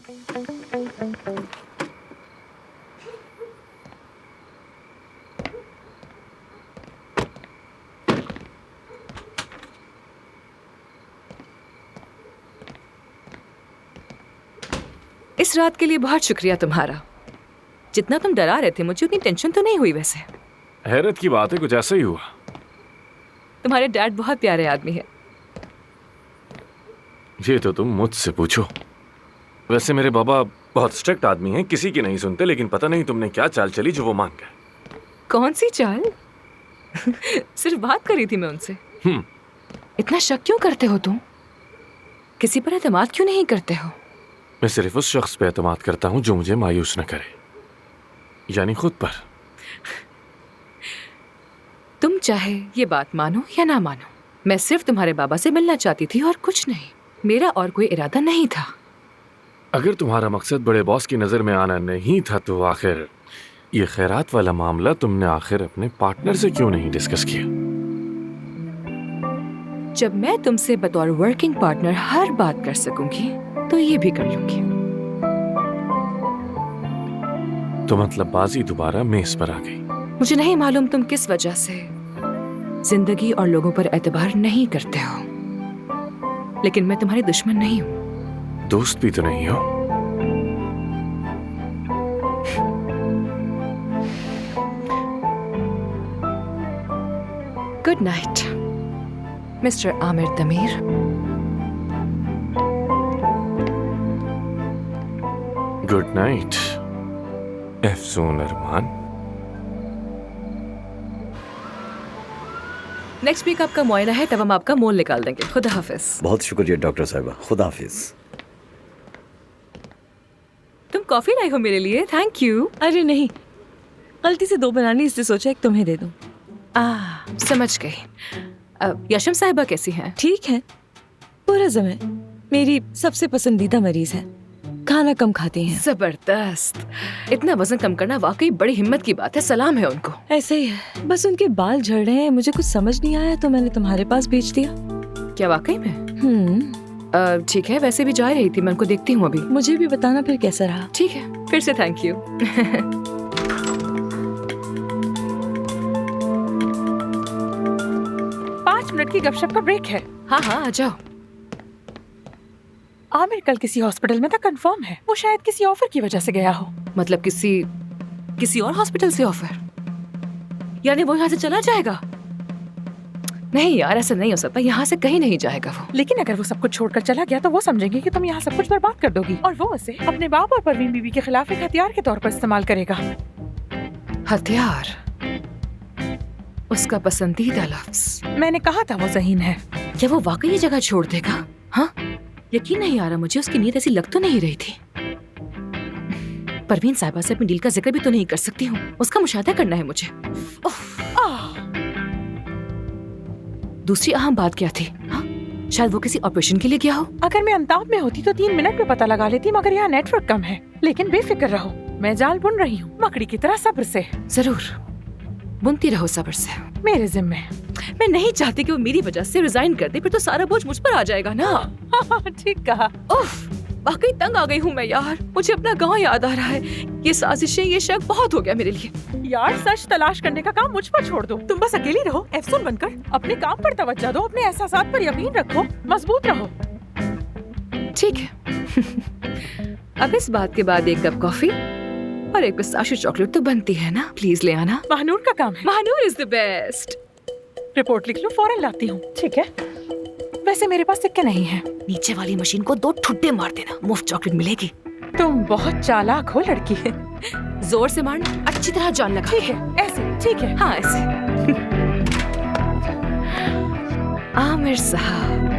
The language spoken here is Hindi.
इस रात के लिए बहुत शुक्रिया तुम्हारा। जितना तुम डरा रहे थे मुझे उतनी टेंशन तो नहीं हुई। वैसे हैरत की बात है, कुछ ऐसा ही हुआ। तुम्हारे डैड बहुत प्यारे आदमी है। ये तो तुम मुझसे पूछो। वैसे मेरे बाबा बहुत स्ट्रिक्ट आदमी हैं, किसी की नहीं सुनते, लेकिन पता नहीं तुमने क्या चाल चली जो वो मान गए। कौन सी चाल? सिर्फ बात करी थी मैं उनसे। इतना शक क्यों करते हो तुम? किसी पर एतमाद क्यों नहीं करते हो? मैं सिर्फ उस शख्स पे एतमाद करता हूँ जो मुझे मायूस न करे, यानी खुद पर। तुम चाहे ये बात मानो या ना मानो, मैं सिर्फ तुम्हारे बाबा से मिलना चाहती थी और कुछ नहीं। मेरा और कोई इरादा नहीं था। अगर तुम्हारा मकसद बड़े बॉस की नजर में आना नहीं था तो आखिर ये खैरात वाला मामला तुमने आखिर अपने पार्टनर से क्यों नहीं डिस्कस किया? जब मैं तुमसे बतौर वर्किंग पार्टनर हर बात कर सकूंगी तो ये भी कर लूंगी। तो मतलब बाजी दोबारा मेज पर आ गई। मुझे नहीं मालूम तुम किस वजह से जिंदगी और लोगों पर एतबार नहीं करते हो, लेकिन मैं तुम्हारी दुश्मन नहीं हूँ। दोस्त भी तो नहीं हो। Good night mister Aamir Tamir. Good night Afsoon Armaan. Next week आपका मुआयना है, तब हम आपका मोल निकाल देंगे। खुदा हाफिज। बहुत शुक्रिया डॉक्टर साहिबा, खुदा हाफिज। तुम कॉफी लाई हो मेरे लिए? Thank you. अरे नहीं, गलती से 2 बनानी, इसलिए सोचा एक तुम्हें दे दूं। समझ गई। यशम साहिबा कैसी हैं? ठीक है, पुरज़म है। मेरी सबसे पसंदीदा मरीज है, खाना कम खाती हैं। जबरदस्त। इतना वजन कम करना वाकई बड़ी हिम्मत की बात है, सलाम है उनको। ऐसे ही है, बस उनके बाल झड़ रहे हैं, मुझे कुछ समझ नहीं आया तो मैंने तुम्हारे पास भेज दिया। क्या वाकई में? ठीक है, वैसे भी जा रही थी, मैं उनको देखती हूँ अभी। मुझे भी बताना फिर कैसा रहा। ठीक है, फिर से थैंक यू। 5 मिनट की गपशप का ब्रेक है। हाँ हाँ, आ जाओ। आमिर कल किसी हॉस्पिटल में था, कंफर्म है। वो शायद किसी ऑफर की वजह से गया हो। मतलब किसी और हॉस्पिटल से ऑफर? यानी वो यहाँ से चला जाएगा? नहीं यार, ऐसा नहीं हो सकता। यहाँ से कहीं नहीं जाएगा वो। लेकिन अगर वो सब कुछ छोड़कर चला गया तो वो समझेंगे कि तुम यहाँ सब कुछ बर्बाद कर दोगी, और वो उसे अपने बाप और परवीन बीबी के खिलाफ एक हथियार के तौर पर इस्तेमाल करेगा। हथियार? उसका पसंदीदा लफ्ज। मैंने कहा था वो ज़हीन है। क्या वो वाकई ये जगह छोड़ देगा? हाँ, यकीन नहीं आ रहा मुझे। उसकी नीयत ऐसी लग तो नहीं रही थी। परवीन साहिबा से अपनी डील का जिक्र भी तो नहीं कर सकती हूँ, उसका मुशाहिदा करना है मुझे। दूसरी अहम बात क्या थी? हाँ, शायद वो किसी ऑपरेशन के लिए गया हो। अगर मैं अंताब में होती तो 3 मिनट में पता लगा लेती, मगर यहाँ नेटवर्क कम है। लेकिन बेफिक्र रहो, मैं जाल बुन रही हूँ, मकड़ी की तरह सब्र से। जरूर बुनती रहो सब्र से, मेरे जिम्मे। मैं नहीं चाहती कि वो मेरी वजह से रिजाइन कर दे, फिर तो सारा बोझ मुझ पर आ जाएगा ना। ठीक कहा। उफ, वाकई तंग आ गई हूँ मैं यार। मुझे अपना गांव याद आ रहा है। ये साजिशें, ये शक बहुत हो गया मेरे लिए। यार, सच तलाश करने का काम मुझ पर छोड़ दो। तुम बस अकेली रहो, अफसून बनकर अपने काम पर तवज्जो दो, अपने एहसासात पर यकीन रखो, मजबूत रहो। ठीक है। अब इस बात के बाद एक कप कॉफी और एक पिस्ताशियो चॉकलेट तो बनती है ना? प्लीज ले आना। महानूर का काम है। Mahnoor is the best. Report लिख लो, फौरन लाती हूँ। ठीक है, वैसे मेरे पास सिक्के नहीं हैं। नीचे वाली मशीन को 2 ठुड्डे मार देना, मुफ्त चॉकलेट मिलेगी। तुम बहुत चालाक हो लड़की। जोर से मारना, अच्छी तरह जान लगा। ठीक है, ऐसे ठीक है। हाँ, ऐसे। आमिर साहब,